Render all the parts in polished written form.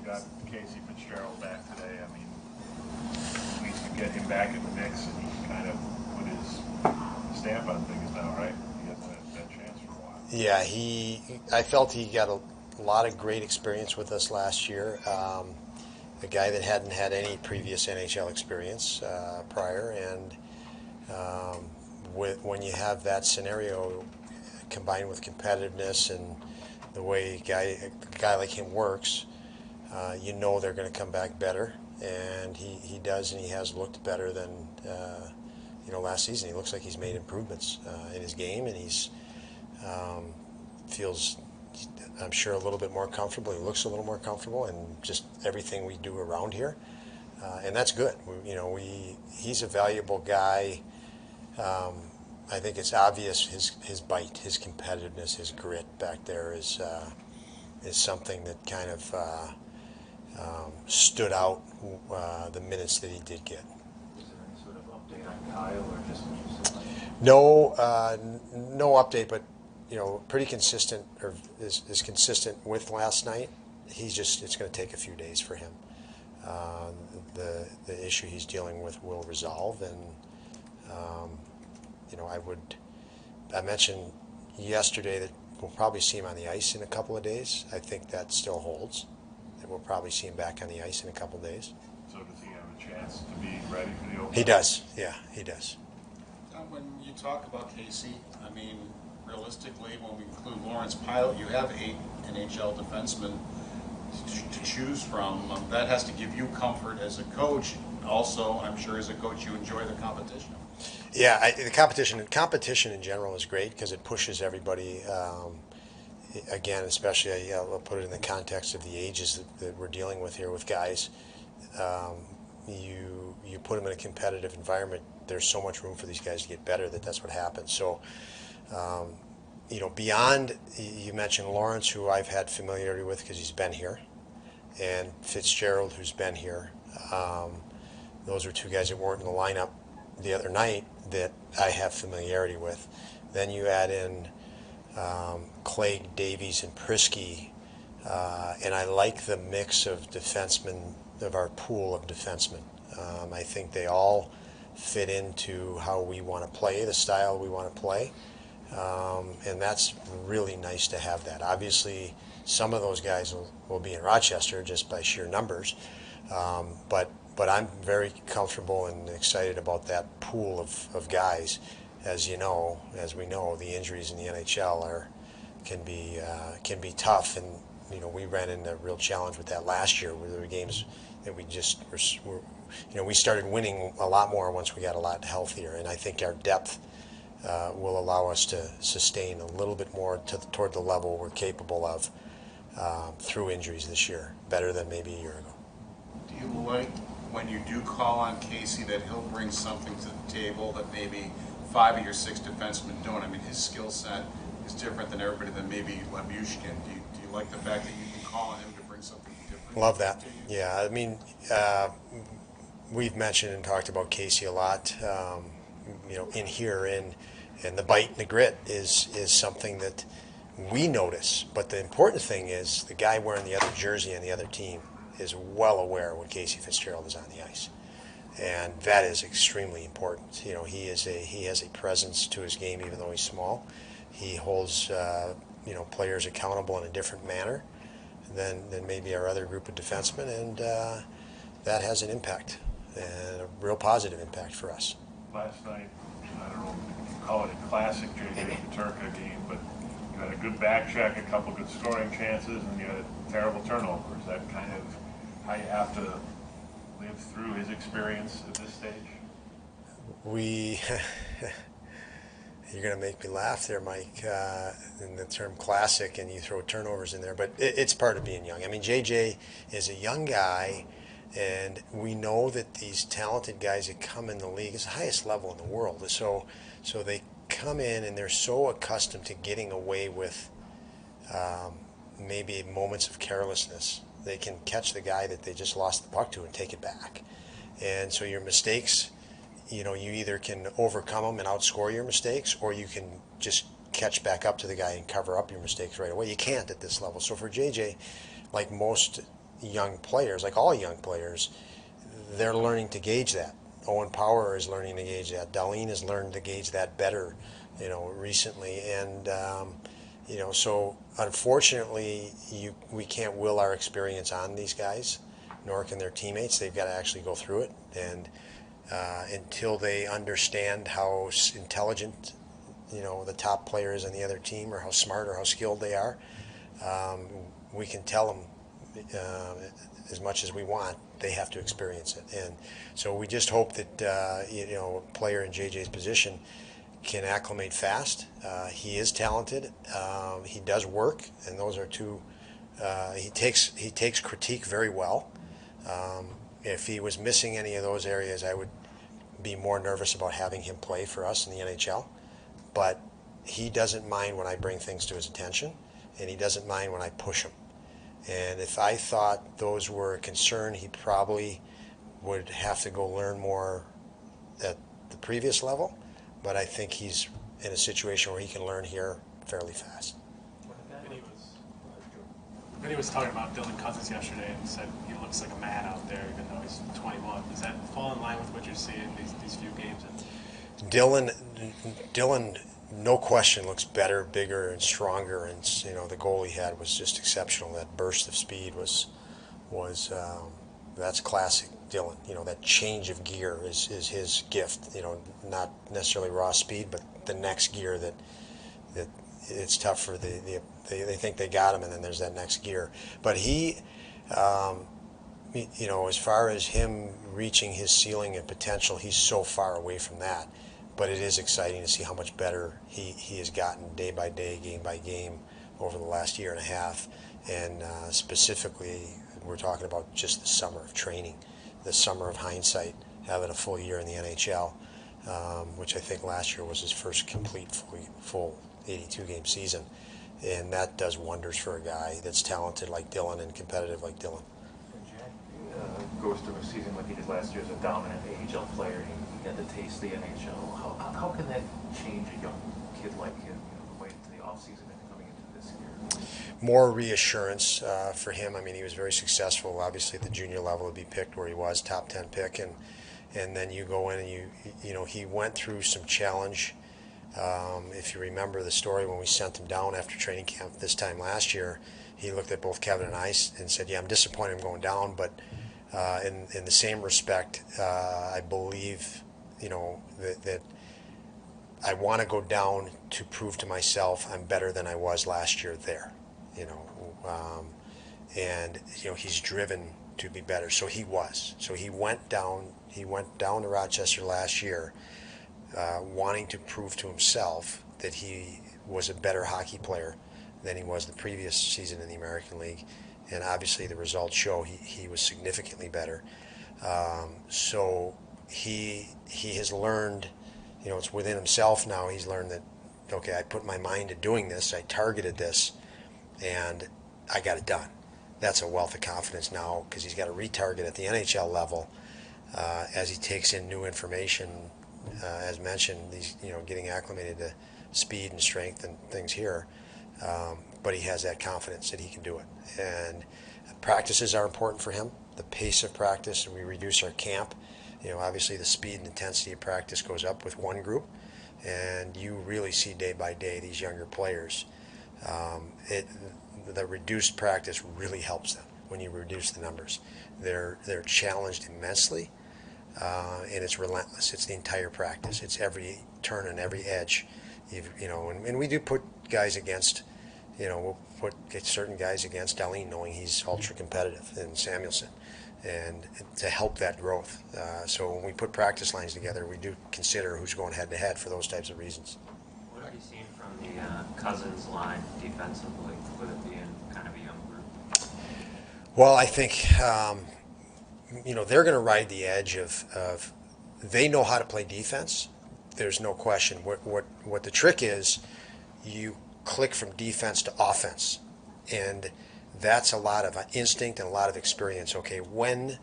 got Casey Fitzgerald back today. I mean, at least you get him back in the mix, and he can kind of put his stamp on things now, right? He hasn't had that chance for a while. Yeah, I felt he got a lot of great experience with us last year. A guy that hadn't had any previous NHL experience prior, and when you have that scenario combined with competitiveness and the way a guy like him works, you know they're going to come back better, and he does, and he has looked better than last season. He looks like he's made improvements in his game, and he's feels, I'm sure, a little bit more comfortable. He looks a little more comfortable, and just everything we do around here, and that's good. He's a valuable guy. I think it's obvious his bite, his competitiveness, his grit back there is something that kind of stood out the minutes that he did get. Is there any sort of update on Kyle, or just No, no update, but pretty consistent, or is consistent with last night. It's going to take a few days for him. The issue he's dealing with will resolve, and I mentioned yesterday that we'll probably see him on the ice in a couple of days. I think that still holds, and we'll probably see him back on the ice in a couple of days. So does he have a chance to be ready for the opener? He does, yeah, he does. When you talk about Casey, I mean, realistically, when we include Lawrence Pilot, you have 8 NHL defensemen to choose from. That has to give you comfort as a coach. Also, I'm sure as a coach you enjoy the competition. Yeah, the competition in general is great because it pushes everybody. Again, especially I'll put it in the context of the ages that we're dealing with here with guys. You put them in a competitive environment. There's so much room for these guys to get better that's what happens. So, beyond, you mentioned Lawrence, who I've had familiarity with because he's been here, and Fitzgerald, who's been here. Those are 2 guys that weren't in the lineup the other night that I have familiarity with. Then you add in Clegg, Davies, and Prisky, and I like the mix of defensemen, of our pool of defensemen. I think they all fit into how we want to play, the style we want to play, and that's really nice to have that. Obviously, some of those guys will be in Rochester just by sheer numbers, but I'm very comfortable and excited about that pool of guys. As we know, the injuries in the NHL can be tough, and we ran into a real challenge with that last year, where there were games that we just we started winning a lot more once we got a lot healthier, and I think our depth will allow us to sustain a little bit more toward the level we're capable of through injuries this year, better than maybe a year ago. Do you like when you do call on Casey that he'll bring something to the table that maybe 5 of your 6 defensemen don't? I mean, his skill set is different than everybody than maybe Labushkin. Do you like the fact that you can call on him to bring something different? Love that. Yeah, I mean, we've mentioned and talked about Casey a lot, in here, and the bite and the grit is something that we notice. But the important thing is the guy wearing the other jersey on the other team is well aware when Casey Fitzgerald is on the ice, and that is extremely important. He has a presence to his game, even though he's small. He holds players accountable in a different manner than maybe our other group of defensemen, and that has an impact, and a real positive impact for us. Last night, I don't know if you call it a classic JJ Peterka game, but you had a good back check, a couple good scoring chances, and you had a terrible turnover. Is that kind of how you have to live through his experience at this stage? You're going to make me laugh there, Mike, in the term classic, and you throw turnovers in there, but it's part of being young. I mean, JJ is a young guy, and we know that these talented guys that come in the league is the highest level in the world. So they come in and they're so accustomed to getting away with maybe moments of carelessness. They can catch the guy that they just lost the puck to and take it back. And so your mistakes, you either can overcome them and outscore your mistakes, or you can just catch back up to the guy and cover up your mistakes right away. You can't at this level. So for JJ, like most young players, like all young players, they're learning to gauge that. Owen Power is learning to gauge that. Darlene has learned to gauge that better, recently. And, so unfortunately, we can't will our experience on these guys, nor can their teammates. They've got to actually go through it. And until they understand how intelligent, the top players on the other team, or how smart or how skilled they are, we can tell them as much as we want. They have to experience it. And so we just hope that, a player in JJ's position can acclimate fast. He is talented. He does work, and those are two. He takes critique very well. If he was missing any of those areas, I would be more nervous about having him play for us in the NHL. But he doesn't mind when I bring things to his attention, and he doesn't mind when I push him. And if I thought those were a concern, he probably would have to go learn more at the previous level. But I think he's in a situation where he can learn here fairly fast. He was talking about Dylan Cousins yesterday and said he looks like a man out there, even though he's 21. Does that fall in line with what you're seeing these few games? Dylan, no question, looks better, bigger, and stronger. And the goal he had was just exceptional. That burst of speed was that's classic Dylan. That change of gear is his gift. Not necessarily raw speed, but the next gear that it's tough for they think they got him, and then there's that next gear. But he, as far as him reaching his ceiling and potential, he's so far away from that. But it is exciting to see how much better he has gotten day by day, game by game, over the last year and a half. And specifically, we're talking about just the summer of training, the summer of hindsight, having a full year in the NHL, which I think last year was his first complete full 82-game season. And that does wonders for a guy that's talented like Dylan and competitive like Dylan. When Jack goes through a season like he did last year as a dominant AHL player, he got to taste the NHL. How can that change a young kid like him, going into the offseason and coming into this year? More reassurance for him. I mean, he was very successful. Obviously, at the junior level, to be picked where he was, top 10 pick, and then you go in and he went through some challenge. If you remember the story when we sent him down after training camp this time last year, he looked at both Kevin and I and said, "Yeah, I'm disappointed I'm going down, but in the same respect, I believe, that I want to go down to prove to myself I'm better than I was last year there, and he's driven to be better. So he was. So he went down. He went down to Rochester last year, wanting to prove to himself that he was a better hockey player than he was the previous season in the American League, and obviously the results show he was significantly better. So he has learned. It's within himself now. He's learned that, okay, I put my mind to doing this, I targeted this, and I got it done. That's a wealth of confidence now, because he's got to retarget at the NHL level as he takes in new information. As mentioned, he's getting acclimated to speed and strength and things here, but he has that confidence that he can do it. And practices are important for him. The pace of practice, we reduce our camp. Obviously the speed and intensity of practice goes up with one group, and you really see day by day these younger players. The reduced practice really helps them when you reduce the numbers. They're challenged immensely, and it's relentless. It's the entire practice. It's every turn and every edge. And we do put guys against, we'll get certain guys against Darlene, knowing he's ultra competitive, and Samuelson, and to help that growth. So when we put practice lines together, we do consider who's going head to head for those types of reasons. What have you seen from the Cousins line defensively, with it being kind of a young group? Well, I think they're going to ride the edge of they know how to play defense. There's no question. What the trick is, you click from defense to offense, and that's a lot of instinct and a lot of experience. Okay, when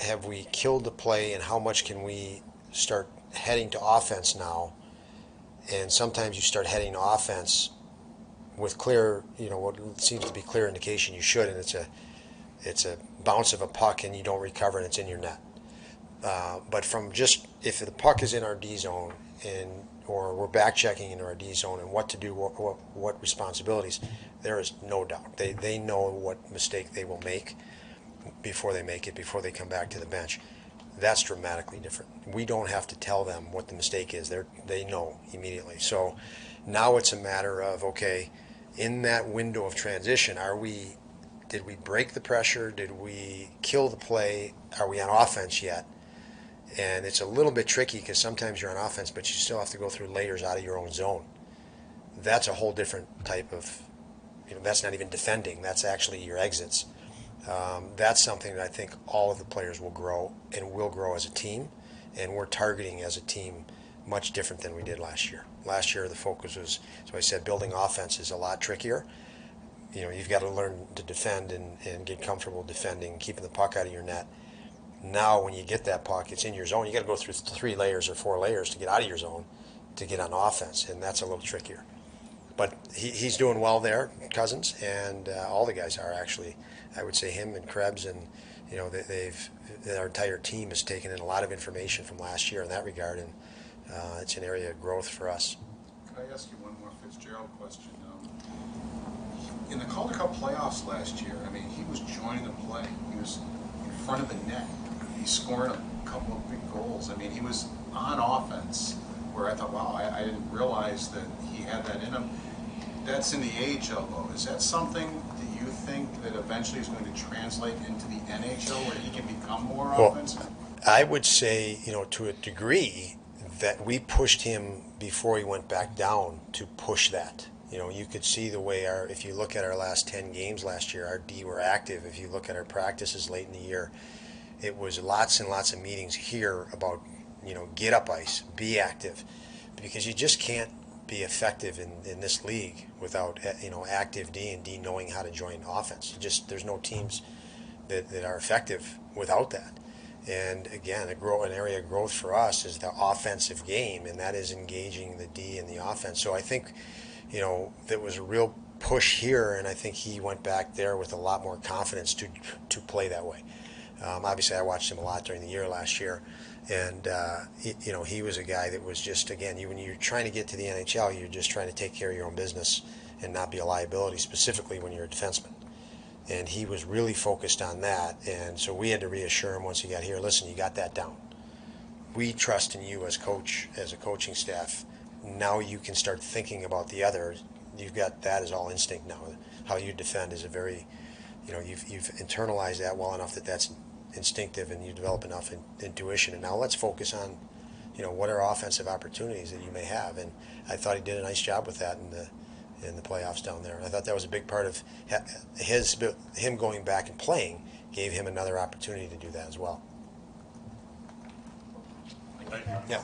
have we killed the play, and how much can we start heading to offense now? And sometimes you start heading to offense with clear, what seems to be clear indication you should, and it's It's a bounce of a puck and you don't recover and it's in your net. But from just if the puck is in our D zone and or we're back checking into our D zone and what to do, what responsibilities, there is no doubt they know what mistake they will make before they make it, before they come back to the bench. That's dramatically different. We don't have to tell them what the mistake is. They know immediately. So now it's a matter of, okay, in that window of transition, did we break the pressure? Did we kill the play? Are we on offense yet? And it's a little bit tricky because sometimes you're on offense, but you still have to go through layers out of your own zone. That's a whole different type of, that's not even defending. That's actually your exits. That's something that I think all of the players will grow and will grow as a team. And we're targeting as a team much different than we did last year. Last year, the focus was, so I said, building offense is a lot trickier. You've got to learn to defend and get comfortable defending, keeping the puck out of your net. Now, when you get that puck, it's in your zone. You got to go through 3 layers or 4 layers to get out of your zone to get on offense, and that's a little trickier. But he's doing well there, Cousins, and all the guys are actually. I would say him and Krebs, and our entire team has taken in a lot of information from last year in that regard, and it's an area of growth for us. Could I ask you one more Fitzgerald question? In the Calder Cup playoffs last year, I mean, he was joining the play. He was in front of the net. He's scoring a couple of big goals. I mean, he was on offense, where I thought, wow, I didn't realize that he had that in him. That's in the AHL, though. Is that something that you think that eventually is going to translate into the NHL, where he can become more offensive? I would say, to a degree, that we pushed him before he went back down to push that. You could see the way if you look at our last 10 games last year, our D were active. If you look at our practices late in the year, it was lots and lots of meetings here about, get up ice, be active, because you just can't be effective in this league without, active D and D knowing how to join offense. There's no teams that are effective without that. And again, an area of growth for us is the offensive game, and that is engaging the D and the offense. So I think, there was a real push here, and I think he went back there with a lot more confidence to play that way. Obviously, I watched him a lot during the year last year, and he was a guy that was just, again, when you're trying to get to the NHL, you're just trying to take care of your own business and not be a liability, specifically when you're a defenseman. And he was really focused on that, and so we had to reassure him once he got here, listen, you got that down. We trust in you as a coaching staff. Now you can start thinking about the other. You've got that as all instinct now. How you defend is a very, you've internalized that well enough that that's instinctive, and you develop enough intuition. And now let's focus on, what are offensive opportunities that you may have. And I thought he did a nice job with that in the playoffs down there. And I thought that was a big part of him going back and playing gave him another opportunity to do that as well. Thank you. Yeah.